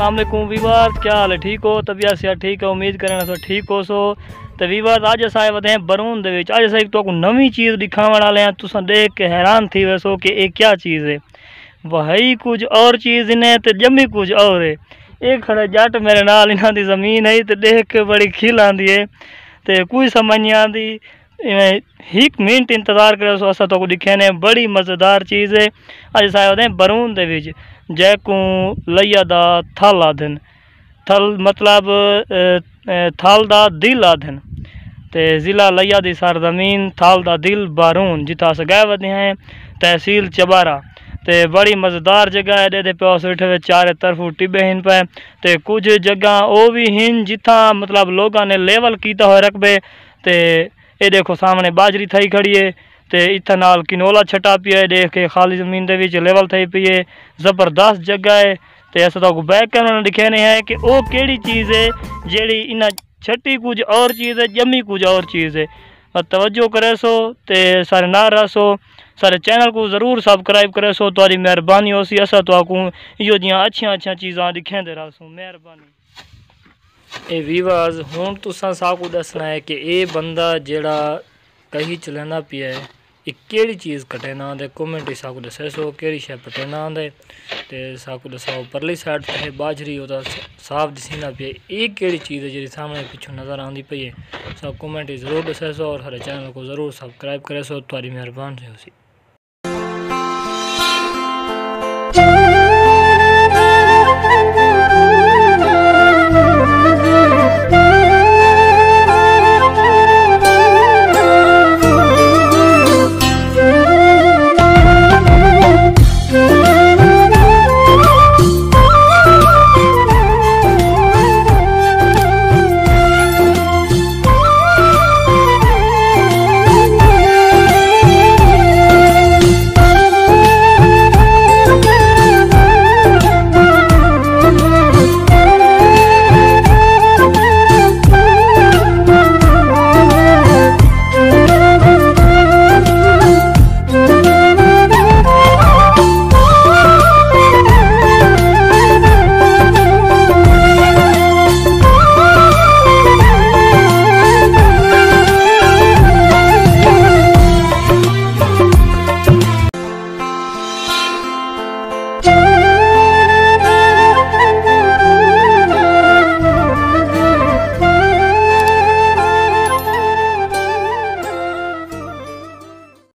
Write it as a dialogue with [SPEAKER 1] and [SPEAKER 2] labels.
[SPEAKER 1] अस्सलाम वालेकुम वीवर, क्या हाल है? ठीक हो? तबीयत से ठीक है? उम्मीद करें सो ठीक हो सो। तो वीवर अज अस आए हैं बरून दे विच। अज अस तो नवी चीज़ दिखाने वाले हैं। तुस देख के हैरान थी वैसो कि ये क्या चीज़ है। वही कुछ और चीज़ इन्हें तो जमी कुछ और है। एक खड़े जट मेरे नाल इन्हों की ज़मीन है तो देख के बड़ी खिल आती है। तो कोई समझ नहीं आती। एक मिनट इंतज़ार करो सो अस तो दिखे ने बड़ी मज़ेदार चीज़ है। अज आए हैं बरून दे विच जैकू लैया दा थल आदन। थल मतलब थल दा दिल आदन। ते ज़िला लैया दी सरजमीन थल दा दिल बारून जिथा अस गए वधे हैं। तहसील चोबारा। ते बड़ी मज़ेदार जगह है। दे प्यास उठे चारे तरफ टिब्बे हिन पे। ते कुछ जगह वो भी हिन जिथा मतलब लोगों ने लेवल किया हुआ रकबे। ते ये देखो सामने बाजरी थई खड़ी है। ते इत्थे नाल किनोला छटा पिया है। देख के खाली जमीन दे विच लेवल थई पई है। ज़बरदस्त जगह है। तो अस तो बैक कैमरा दिखे नहीं है कि वो केड़ी चीज़ है जेड़ी इन्हें छटी कुछ और चीज़ है जमी कुछ और चीज़ है। तवज्जो करे सो ते सारे ना रह सो। सारे चैनल को ज़रूर सब्सक्राइब करे सो। तुहारी मेहरबानी हो सी। अस तो इो जियां अच्छियां चीज़ां दिखेंदे रह सो। मेहरबानी। ए वीवर्स हुण तुसां साकू दसना है कि ये बंदा जेड़ा कही चलाना पिया है ये केड़ी चीज़ कटेना आंदे। कमेंट साकू दसे सो केड़ी शे पटेना आंदे। ते साकू दसाओ परली साइड पे बाजरी होता साफ दिसी ना पिए ये केड़ी चीज़ है जी सामने पिछू नज़र आती पई है। सब कमेंट ज़रूर दसे सो और हमारे चैनल को ज़रूर सब्सक्राइब करे सो। तुम्हारी मेहरबानी हो सी।